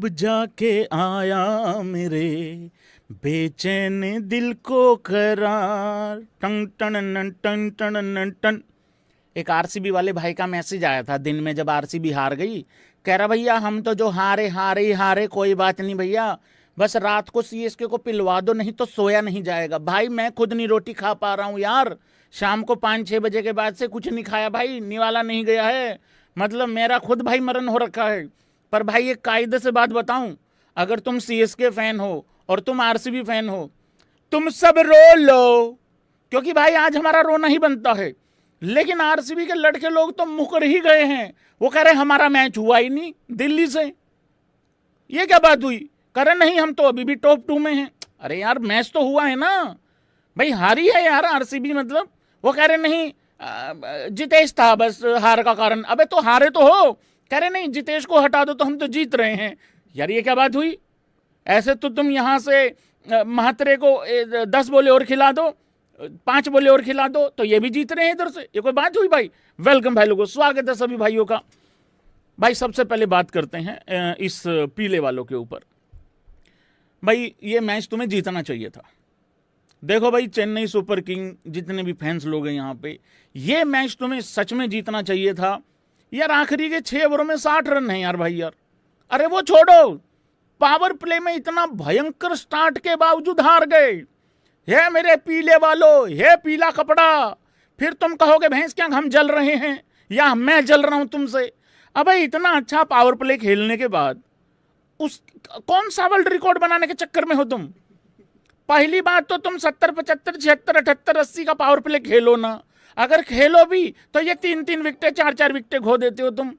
अब जाके आया मेरे बेचैन दिल को करार। टंग टन टन टन टन। एक आरसीबी वाले भाई का मैसेज आया था दिन में जब आरसीबी हार गई। कह रहा भैया हम तो जो हारे हारे ही हारे, कोई बात नहीं भैया, बस रात को सीएसके को पिलवा दो, नहीं तो सोया नहीं जाएगा। भाई मैं खुद नहीं रोटी खा पा रहा हूँ यार, शाम को 5-6 बजे के बाद से कुछ नहीं खाया भाई, निवाला नहीं गया है, मतलब मेरा खुद भाई मरण हो रखा है। पर भाई एक कायदे से बात बताऊं, अगर तुम सीएसके फैन हो और तुम आरसीबी फैन हो, तुम सब रो लो, क्योंकि भाई आज हमारा रोना ही बनता है। लेकिन आरसीबी के लड़के लोग तो मुकर ही गए हैं, वो कह रहे हमारा मैच हुआ ही नहीं दिल्ली से। ये क्या बात हुई? कह रहे नहीं हम तो अभी भी टॉप 2 में हैं। अरे यार मैच तो हुआ है ना भाई, हारी है यार आरसीबी, मतलब वो कह रहे नहीं जितेश था बस हार का कारण। अबे तो हारे तो हो, कह रहे नहीं जितेश को हटा दो तो हम तो जीत रहे हैं। यार ये क्या बात हुई? ऐसे तो तुम यहां से महात्रे को 10 बॉले और खिला दो, 5 बॉले और खिला दो तो ये भी जीत रहे हैं इधर से। ये कोई बात हुई भाई? वेलकम भाई लोगों, स्वागत है सभी भाइयों का। भाई सबसे पहले बात करते हैं इस पीले वालों के ऊपर। भाई ये मैच तुम्हें जीतना चाहिए था। देखो भाई चेन्नई सुपर किंग जितने भी फैंस लोग हैं यहाँ पे, ये मैच तुम्हें सच में जीतना चाहिए था यार। आखिरी के 6 ओवरों में 60 रन है यार भाई यार। अरे वो छोड़ो, पावर प्ले में इतना भयंकर स्टार्ट के बावजूद हार गए। हे मेरे पीले वालों, हे पीला कपड़ा, फिर तुम कहोगे भैंस क्या हम जल रहे हैं या मैं जल रहा हूं तुमसे। अबे इतना अच्छा पावर प्ले खेलने के बाद उस कौन सा वर्ल्ड रिकॉर्ड बनाने के चक्कर में हो तुम? पहली बात तो तुम 70, 75, 76, 78, 80 का पावर प्ले खेलो ना। अगर खेलो भी तो ये 3-3 विकेटें 4-4 विकेटें खो देते हो तुम।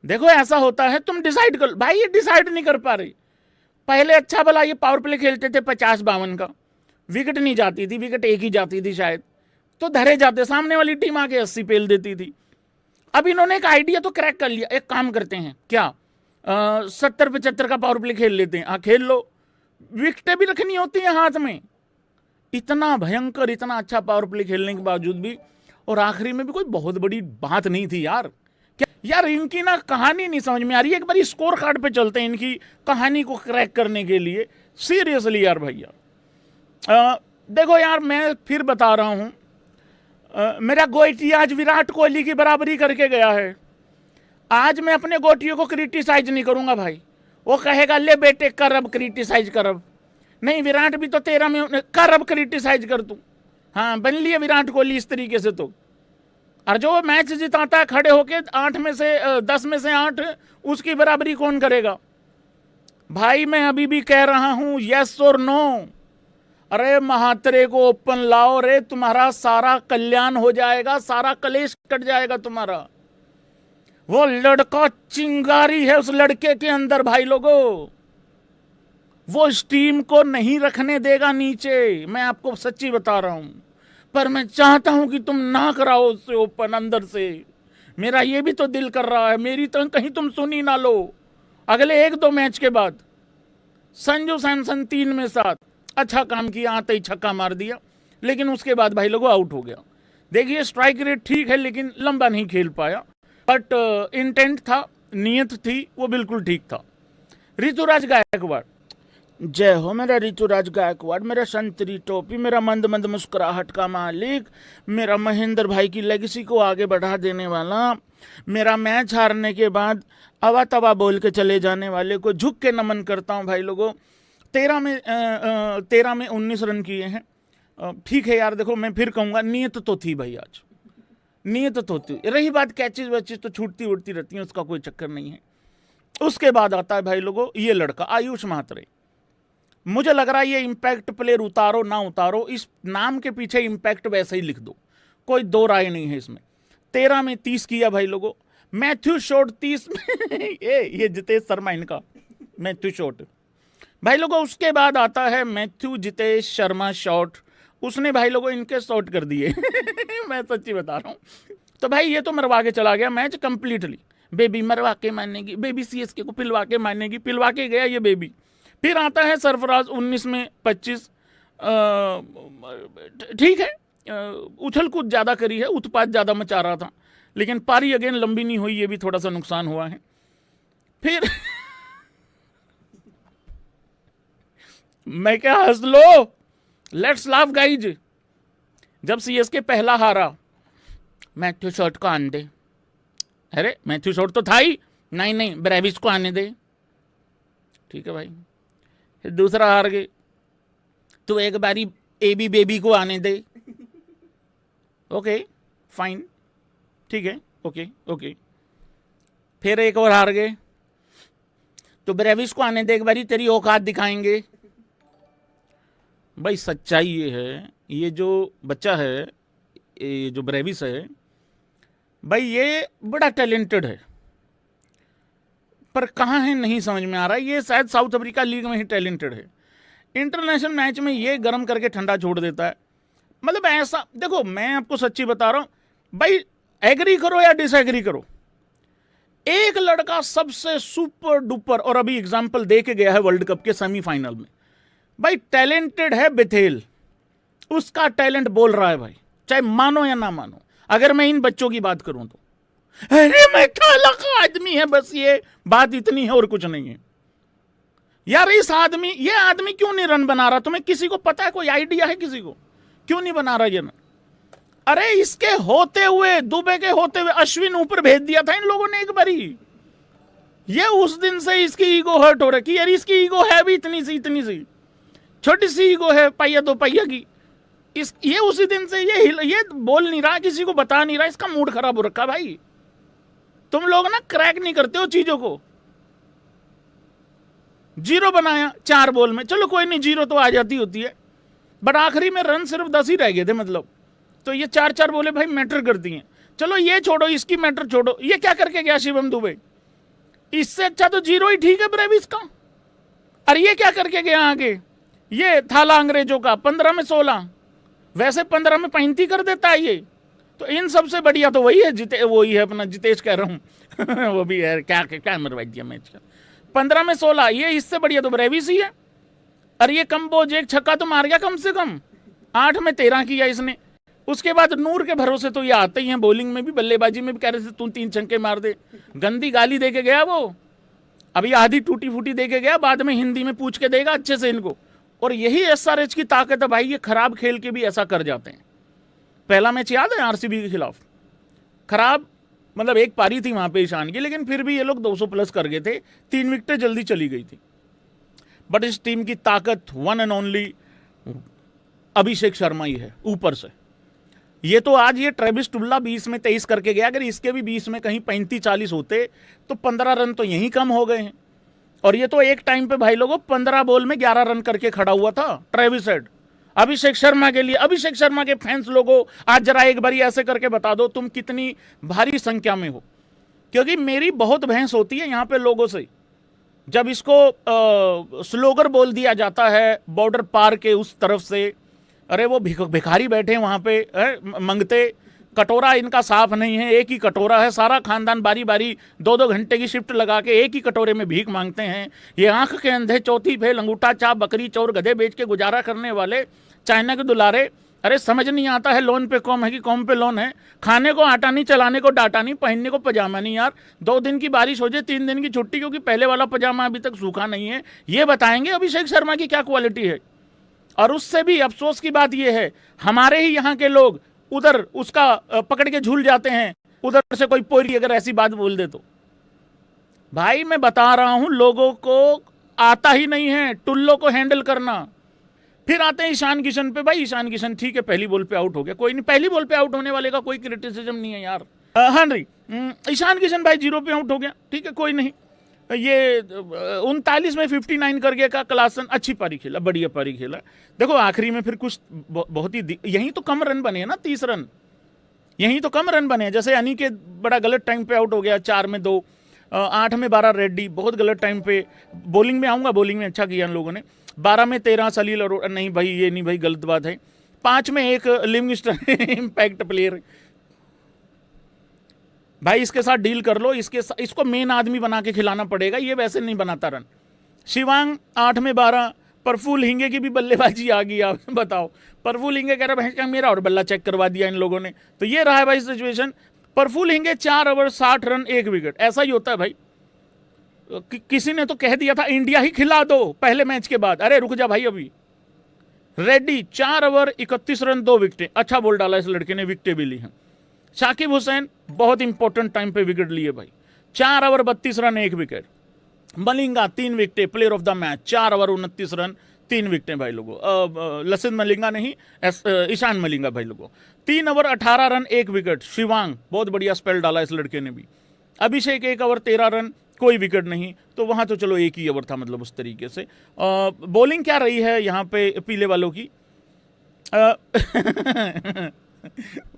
देखो ऐसा होता है, तुम डिसाइड कर। भाई ये डिसाइड नहीं कर पा रहे। पहले अच्छा भला ये पावर प्ले खेलते थे 50-52 का, विकेट नहीं जाती थी, विकेट एक ही जाती थी शायद, तो धरे जाते, सामने वाली टीम आके 80 पेल देती थी। अब इन्होंने एक आइडिया तो क्रैक कर लिया। एक काम करते हैं क्या, 70-75 का पावर प्ले खेल लेते हैं। हाँ खेल लो, विकेटें भी रखनी होती हैं हाथ में। इतना भयंकर इतना अच्छा पावर प्ले खेलने के बावजूद भी, और आखिरी में भी कोई बहुत बड़ी बात नहीं थी यार। क्या यार इनकी ना कहानी नहीं समझ में आ रही है। एक बार स्कोर कार्ड पे चलते हैं इनकी कहानी को क्रैक करने के लिए, सीरियसली यार भैया। देखो यार मैं फिर बता रहा हूं, मेरा गोइटी आज विराट कोहली की बराबरी करके गया है। आज मैं अपने गोटियों को क्रिटिसाइज नहीं करूंगा भाई। वो कहेगा ले बेटे कर अब क्रिटिसाइज कर, अब नहीं विराट भी तो 13 में कर, अब क्रिटिसाइज कर तू। हाँ बन लिया विराट कोहली इस तरीके से तो। और जो मैच जिताता है खड़े होके 8 में से 10 में से 8, उसकी बराबरी कौन करेगा भाई? मैं अभी भी कह रहा हूं यस और नो। अरे महात्रे को ओपन लाओ रे, तुम्हारा सारा कल्याण हो जाएगा, सारा कलेश कट जाएगा तुम्हारा। वो लड़का चिंगारी है उस लड़के के अंदर भाई लोगों, वो इस टीम को नहीं रखने देगा नीचे, मैं आपको सच्ची बता रहा हूं। पर मैं चाहता हूं कि तुम ना कराओ उससे ओपन अंदर से। मेरा ये भी तो दिल कर रहा है, मेरी तो कहीं तुम सुनी ना लो। अगले 1-2 मैच के बाद संजू सैमसन 3 में 7 अच्छा काम किया, आते ही छक्का मार दिया, लेकिन उसके बाद भाई लोगों आउट हो गया। देखिए स्ट्राइक रेट ठीक है लेकिन लंबा नहीं खेल पाया, बट इंटेंट था, नीयत थी, वो बिल्कुल ठीक था। ऋतुराज गायकवाड़, जय हो मेरा ऋतुराज गायकवाड़, मेरा संतरी टोपी, मेरा मंद मंद मुस्कुराहट का मालिक, मेरा महेंद्र भाई की लेगेसी को आगे बढ़ा देने वाला, मेरा मैच हारने के बाद अवा तवा बोल के चले जाने वाले को झुक के नमन करता हूं भाई लोगों। 13 में 19 रन किए हैं, ठीक है यार। देखो मैं फिर कहूंगा नीयत तो थी भाई, आज नीयत तो थी। रही बात कैचेज वैचेज तो छूटती उड़ती रहती हैं, उसका कोई चक्कर नहीं है। उसके बाद आता है भाई लोगों ये लड़का आयुष महात्रे। मुझे लग रहा है ये इम्पैक्ट प्लेयर उतारो ना उतारो, इस नाम के पीछे इम्पैक्ट वैसे ही लिख दो, कोई दो राय नहीं है इसमें। 13 में 30 किया भाई लोगों। मैथ्यू शॉट 30 में ये जितेश शर्मा इनका मैथ्यू शॉट भाई लोगों। उसके बाद आता है मैथ्यू जितेश शर्मा शॉट, उसने भाई लोगों इनके शॉट कर दिए मैं सच्ची बता रहा हूँ। तो भाई ये तो मरवा के चला गया मैच कंप्लीटली। बेबी मरवा के मानेगी, बेबी सीएसके को पिलवा के मानेगी, पिलवा के गया ये बेबी। फिर आता है सरफराज 19 में 25, ठीक है, उछल कूद ज़्यादा करी है, उत्पात ज़्यादा मचा रहा था, लेकिन पारी अगेन लंबी नहीं हुई, ये भी थोड़ा सा नुकसान हुआ है। फिर मैं क्या, हंस लो, लेट्स लाफ गाइज। जब सीएसके पहला हारा, मैथ्यू शॉट को आने दे, अरे मैथ्यू शॉट तो था ही, नहीं नहीं ब्रेविस को आने दे, ठीक है भाई। फिर दूसरा हार गए, तो एक बारी एबी बेबी को आने दे, ओके फाइन, ठीक है, ओके ओके। फिर एक और हार गए, तो ब्रेविस को आने दे, एक बारी तेरी औकात दिखाएंगे। भाई सच्चाई ये है, ये जो बच्चा है, ये जो ब्रेविस है भाई, ये बड़ा टैलेंटेड है, पर कहाँ है नहीं समझ में आ रहा है। ये शायद साउथ अफ्रीका लीग में ही टैलेंटेड है, इंटरनेशनल मैच में ये गर्म करके ठंडा छोड़ देता है। मतलब ऐसा देखो, मैं आपको सच्ची बता रहा हूं भाई, एग्री करो या डिसएग्री करो, एक लड़का सबसे सुपर डुपर, और अभी एग्जांपल दे के गया है वर्ल्ड कप के सेमीफाइनल में, भाई टैलेंटेड है बेथेल, उसका टैलेंट बोल रहा है भाई, चाहे मानो या ना मानो। अगर मैं इन बच्चों की बात करूं तो अरे मैं काला का आदमी है, बस ये बात इतनी है और कुछ नहीं है। यार इस आदमी, ये आदमी क्यों नहीं रन बना रहा? तुम्हें किसी को पता है, कोई आइडिया है किसी को क्यों नहीं बना रहा ये ना? अरे इसके होते हुए, दुबे के होते हुए अश्विन ऊपर भेज दिया था इन लोगों ने एक बारी। ये उस दिन से इसकी ईगो हर्ट हो रही है, यार इसकी ईगो है भी इतनी सी छोटी सी ईगो है, पहिया दो पहिया की। ये उसी दिन से ये बोल नहीं रहा, किसी को बता नहीं रहा, इसका मूड खराब हो रखा भाई। तुम लोग ना क्रैक नहीं करते हो चीजों को। जीरो बनाया 4 बॉल में, चलो कोई नहीं, जीरो तो आ जाती होती है, बट आखिरी में रन सिर्फ 10 ही रह गए थे, मतलब तो ये 4-4 बोले भाई मैटर करती हैं। चलो ये छोड़ो, इसकी मैटर छोड़ो, ये क्या करके गया शिवम दुबे? इससे अच्छा तो जीरो ही ठीक है ब्रेविस का। अरे ये क्या करके गया आगे? ये थाला अंग्रेजों का 15 में 16, वैसे 15 में 35 कर देता है ये। तो इन सबसे बढ़िया तो वही है, वही है अपना जितेश कह रहा हूँ वो भी है, क्या मरवा दिया मैच का, 15 में 16, ये इससे बढ़िया तो ब्रेविस ही है। अरे ये कम्बोज एक छक्का तो मार गया कम से कम, 8 में 13 किया इसने। उसके बाद नूर के भरोसे तो ये आते ही हैं, बॉलिंग में भी बल्लेबाजी में भी कह रहे थे तू 3 छक्के मार दे, गंदी गाली दे के गया वो, अभी आधी टूटी फूटी दे के गया, बाद में हिंदी में पूछ के देगा अच्छे से इनको। और यही एसआरएच की ताकत है भाई, ये खराब खेल के भी ऐसा कर जाते हैं। पहला मैच याद है आरसीबी के खिलाफ, खराब मतलब एक पारी थी वहां पे ईशान की, लेकिन फिर भी ये लोग 200 प्लस कर गए थे, 3 विकेटें जल्दी चली गई थी। बट इस टीम की ताकत one and only Abhishek Sharma ही है ऊपर से। ये तो आज ये ट्रेविस टुल्ला 20 में 23 करके गया, अगर इसके भी 20 में कहीं 35-40 होते तो 15 रन तो यहीं कम हो गए हैं। और ये तो एक टाइम पे भाई लोगों 15 बॉल में 11 रन करके खड़ा हुआ था ट्रेविस हेड अभिषेक शर्मा के लिए। अभिषेक शर्मा के फैंस लोगों आज जरा एक बारी ऐसे करके बता दो तुम कितनी भारी संख्या में हो, क्योंकि मेरी बहुत बहस होती है यहाँ पे लोगों से। जब इसको स्लोगर बोल दिया जाता है बॉर्डर पार के उस तरफ से, अरे वो भिखारी बैठे वहां पे मंगते, कटोरा इनका साफ नहीं है, एक ही कटोरा है, सारा खानदान बारी बारी 2-2 घंटे की शिफ्ट लगा के एक ही कटोरे में भीख मांगते हैं। ये आंख के अंधे, चौथी फेल, अंगूठा चाप, बकरी चौर, गधे बेच के गुजारा करने वाले चाइना के दुलारे। अरे समझ नहीं आता है लोन पे कौम है कि कौम पे लोन है। खाने को आटा नहीं, चलाने को डाटा नहीं, पहनने को पजामा नहीं। यार 2 दिन की बारिश हो जाए, 3 दिन की छुट्टी, क्योंकि पहले वाला पजामा अभी तक सूखा नहीं है। ये बताएंगे अभिषेक शर्मा की क्या क्वालिटी है। और उससे भी अफसोस की बात यह है, हमारे ही यहाँ के लोग उधर उसका पकड़ के झूल जाते हैं, उधर से कोई पोरी अगर ऐसी बात बोल दे तो। भाई मैं बता रहा हूं, लोगों को आता ही नहीं है टुल्लो को हैंडल करना। फिर आते हैं ईशान किशन पे। भाई ईशान किशन ठीक है, पहली बॉल पे आउट हो गया, कोई नहीं, पहली बॉल पे आउट होने वाले का कोई क्रिटिसिज्म नहीं है यार। हाँ जी, ईशान किशन भाई 0 पे आउट हो गया, ठीक है कोई नहीं। ये 39 में 59 करके का क्लासन अच्छी पारी खेला, बढ़िया पारी खेला। देखो आखिरी में फिर कुछ बहुत ही, यहीं तो कम रन बने हैं ना, 30 रन, यहीं तो कम रन बने हैं। जैसे यानी कि बड़ा गलत टाइम पे आउट हो गया, 4 में 2, 8 में 12 रेड्डी, बहुत गलत टाइम पे। बॉलिंग में आऊँगा, बॉलिंग में अच्छा किया इन लोगों ने। 12 में 13 सलील और नहीं भाई, ये नहीं भाई, गलत बात है। 5 में 1 लिविंगस्टन इम्पैक्ट प्लेयर। भाई इसके साथ डील कर लो, इसको मेन आदमी बना के खिलाना पड़ेगा, ये वैसे नहीं बनाता रन। शिवांग 8 में 12, प्रफुल हिंगे की भी बल्लेबाजी आ गई। आप बताओ, प्रफुल हिंगे कह रहा है मेरा और बल्ला चेक करवा दिया इन लोगों ने। तो ये रहा है भाई situation. Praful Hinge 4 over 60 run 1 wicket, ऐसा ही होता है भाई। किसी ने तो कह दिया था इंडिया ही खिला दो पहले मैच के बाद। अरे रुक जा भाई, अभी रेड्डी 4 ओवर 31 रन 2 विकेटें, अच्छा बॉल डाला इस लड़के ने, विकेटें भी ली हैं। शाकिब हुसैन बहुत इंपॉर्टेंट टाइम पे विकेट लिए भाई, 4 ओवर 32 रन 1 विकेट। मलिंगा 3 विकेटें, player of the match, 4 over 29 run 3 विकेटें भाई लोगों। लसित मलिंगा नहीं, ईशान मलिंगा भाई लोगों, 3 ओवर 18 रन 1 विकेट। शिवांग बहुत बढ़िया स्पेल डाला इस लड़के ने भी। अभिषेक 1 ओवर 13 रन, कोई विकेट नहीं, तो वहां तो चलो एक ही ओवर था, मतलब उस तरीके से। बॉलिंग क्या रही है यहाँ पे पीले वालों की?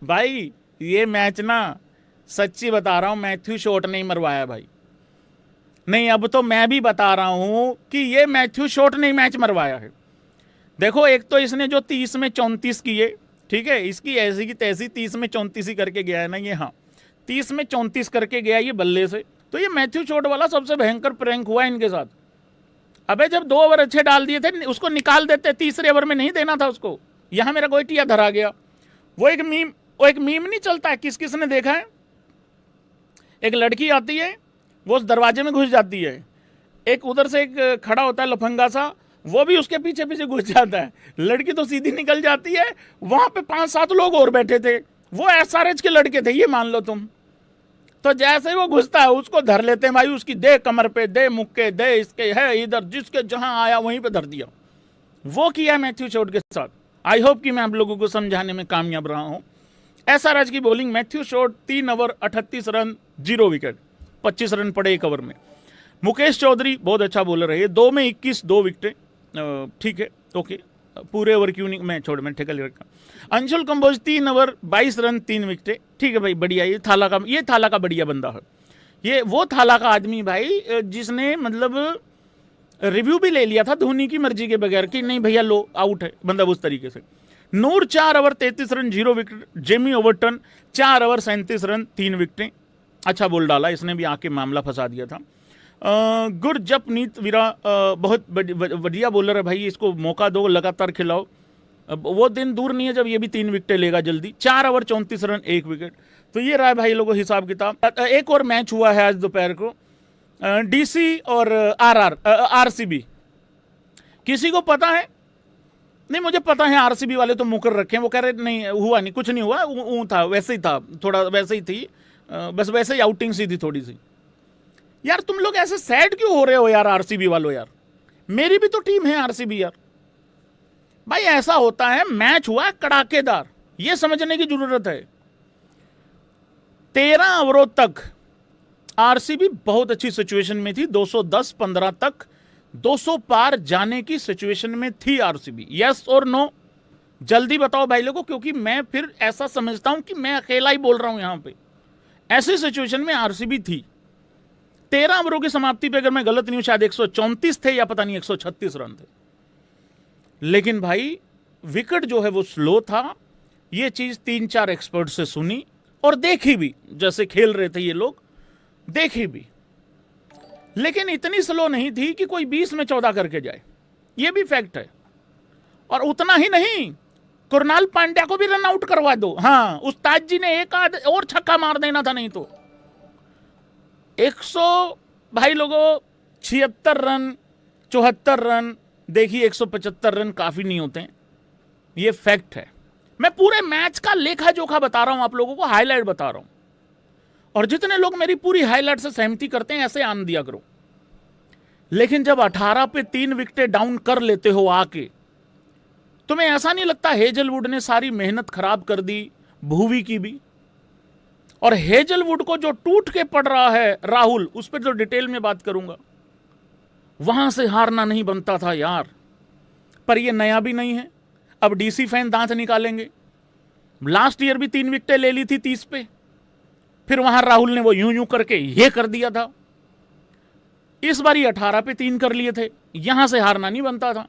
भाई ये मैच ना, सच्ची बता रहा हूं, मैथ्यू शॉट नहीं मरवाया भाई। नहीं, अब तो मैं भी बता रहा हूं कि ये मैथ्यू शॉट नहीं मैच मरवाया है। देखो, एक तो इसने जो 30 में 34 किए, ठीक है, इसकी ऐसी की तैसी 30 में 34 ही करके गया है ना ये। हाँ, 30 में 34 करके गया ये बल्ले से। तो ये मैथ्यू शॉट वाला सबसे भयंकर प्रैंक हुआ इनके साथ। अबे जब 2 ओवर अच्छे डाल दिए थे, उसको निकाल देते, तीसरे ओवर में नहीं देना था उसको। यहां मेरा गोइटिया धरा गया। वो एक मीम नहीं चलता है, किस ने देखा है? एक लड़की आती है, वो उस दरवाजे में घुस जाती है, एक उधर से एक खड़ा होता है लफंगा सा, वो भी उसके पीछे पीछे घुस जाता है। लड़की तो सीधी निकल जाती है। वहां पे 5-7 लोग और बैठे थे, वो एसआरएच के लड़के थे, ये मान लो तुम। तो जैसे ही वो घुसता है उसको धर लेते हैं भाई, उसकी दे कमर पे, दे मुक्के, दे इसके है इधर, जिसके जहां आया वहीं पे धर दिया। वो किया मैथ्यू शॉट के साथ। आई होप कि मैं आप लोगों को समझाने में कामयाब रहा हूं। एसआरएच की bowling, Matthew Short 3 over 38 run 0 wicket, 25 run पड़े 1 ओवर में। मुकेश चौधरी बहुत अच्छा बॉलर है, 2 में 21 2 विकेटें, ठीक है, ओके, पूरे ओवर क्यों नहीं, मैं ठेका ले रखा। अंशुल कंबोज 3 ओवर 22 रन 3 विकेटें, ठीक है भाई, बढ़िया। ये थाला का बढ़िया बंदा है। ये वो थाला का आदमी भाई जिसने मतलब रिव्यू भी ले लिया था धोनी की मर्जी के बगैर कि नहीं भैया लो आउट है बंदा, उस तरीके से। नूर 4 over 33 run 0 wicket. Jamie Overton 4 over 37 run 3 विकेटें, अच्छा बॉल डाला इसने भी, आके मामला फंसा दिया था। गुरजपनीत वीरा बहुत बढ़िया बॉलर है भाई, इसको मौका दो, लगातार खिलाओ। वो दिन दूर नहीं है जब ये भी 3 विकेटें लेगा जल्दी। 4 ओवर 34 रन 1 विकेट। तो ये रहा है भाई लोगों हिसाब किताब। एक और मैच हुआ है आज दोपहर को, डीसी और आरसीबी। किसी को पता है? नहीं, मुझे पता है आरसीबी वाले तो मुकर रखे हैं, वो कह रहे नहीं हुआ, नहीं कुछ नहीं हुआ, था वैसे ही था, थोड़ा वैसे ही थी, बस वैसे ही आउटिंग सी थी थोड़ी सी। यार तुम लोग ऐसे सैड क्यों हो रहे हो यार आरसीबी वालों? यार मेरी भी तो टीम है आरसीबी यार। भाई ऐसा होता है, मैच हुआ कड़ाकेदार, ये समझने की जरूरत है। 13 ओवरों तक आरसीबी बहुत अच्छी सिचुएशन में थी, 210-15 तक 200 पार जाने की सिचुएशन में थी आरसीबी। यस और नो? जल्दी बताओ भाई लोगों, क्योंकि मैं फिर ऐसा समझता हूं कि मैं अकेला ही बोल रहा हूं यहां पे। ऐसी सिचुएशन में आरसीबी थी। 13 ओवरों की समाप्ति पे अगर मैं गलत नहीं हूं, शायद 134 थे या पता नहीं 136 रन थे। लेकिन भाई विकेट जो है वो स्लो था। ये चीज 3-4 एक्सपर्ट से सुनी और देखी भी, जैसे खेल रहे थे ये लोग, देखी भी। लेकिन इतनी स्लो नहीं थी कि कोई 20 में 14 करके जाए, ये भी फैक्ट है। और उतना ही नहीं, कुरनाल पांड्या को भी रन आउट करवा दो। हाँ, उस्ताद जी ने एक आध और छक्का मार देना था, नहीं तो 100 भाई लोगों 76 रन 74 रन, देखिए 175 रन काफी नहीं होते हैं, ये फैक्ट है। मैं पूरे मैच का लेखा जोखा बता रहा हूं आप लोगों को, हाईलाइट बता रहा हूं। और जितने लोग मेरी पूरी हाईलाइट से सहमति करते हैं ऐसे आन दिया करो। लेकिन जब 18 पे 3 विकेटें डाउन कर लेते हो आके, तुम्हें ऐसा नहीं लगता हेजलवुड ने सारी मेहनत खराब कर दी, भुवी की भी? और हेजलवुड को जो टूट के पड़ रहा है राहुल, उस पर जो डिटेल में बात करूंगा, वहां से हारना नहीं बनता था यार। पर ये नया भी नहीं है, अब डीसी फैन दांत निकालेंगे। लास्ट ईयर भी 3 विकेटें ले ली थी 30 पे, फिर वहां राहुल ने वो यूं यूं करके ये कर दिया था। इस बार 18 पे 3 कर लिए थे, यहां से हारना नहीं बनता था।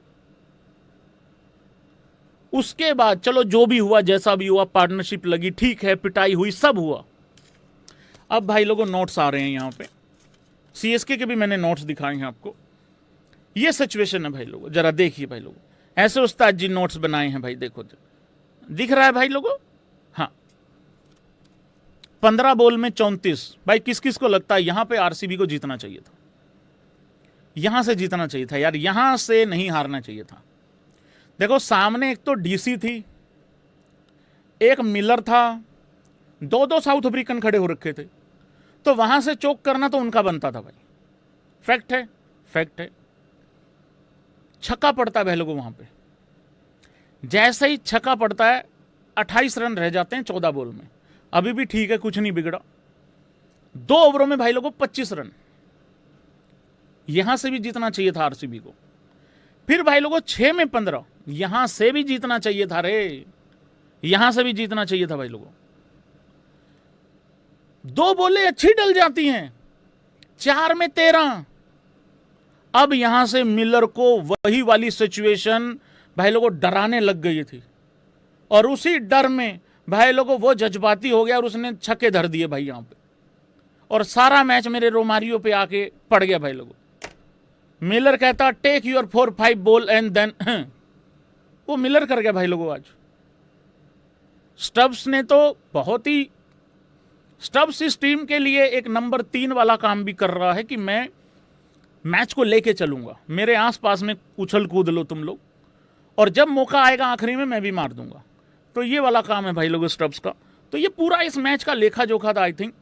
उसके बाद चलो जो भी हुआ, जैसा भी हुआ, पार्टनरशिप लगी, ठीक है, पिटाई हुई, सब हुआ। अब भाई लोगों नोट्स आ रहे हैं यहां पे, सीएसके के भी मैंने नोट्स दिखाए हैं आपको। ये सिचुएशन है भाई लोगों, जरा देखिए भाई लोगों, ऐसे उस्ताद जी नोट्स बनाए हैं भाई, देखो दिख रहा है भाई लोगों? हाँ, 15 बॉल में 34। भाई किस किस को लगता है यहां पे आरसीबी को जीतना चाहिए था? यहां से जीतना चाहिए था यार, यहां से नहीं हारना चाहिए था। देखो सामने एक तो डीसी थी, एक मिलर था, दो दो साउथ अफ्रीकन खड़े हो रखे थे, तो वहां से चोक करना तो उनका बनता था भाई। फैक्ट है, फैक्ट है। छक्का पड़ता है भाई लोगों वहां पे, जैसे ही छक्का पड़ता है 28 रन रह जाते हैं 14 बॉल में। अभी भी ठीक है, कुछ नहीं बिगड़ा। 2 ओवरों में भाई लोगों 25 रन, यहां से भी जीतना चाहिए था आरसीबी को। फिर भाई लोगों 6 में 15, यहां से भी जीतना चाहिए था रे, यहां से भी जीतना चाहिए था भाई लोगों। 2 बॉलें अच्छी डल जाती हैं, 4 में 13। अब यहां से मिलर को वही वाली सिचुएशन भाई लोगों डराने लग गई थी, और उसी डर में भाई लोगों वो जज्बाती हो गया और उसने छक्के धर दिए भाई यहां पे, और सारा मैच मेरे रोमारियों पे आके पड़ गया भाई लोगों। मिलर कहता take your 4-5 ball and then, वो मिलर कर गया भाई लोगों आज। स्टब्स ने तो बहुत ही, स्टब्स इस टीम के लिए एक नंबर 3 वाला काम भी कर रहा है कि मैं मैच को लेके चलूंगा, मेरे आसपास में उछल कूद लो तुम लोग, और जब मौका आएगा आखिरी में मैं भी मार दूंगा। तो ये वाला काम है भाई लोगों स्टब्स का। तो ये पूरा इस मैच का लेखा जोखा था आई थिंक।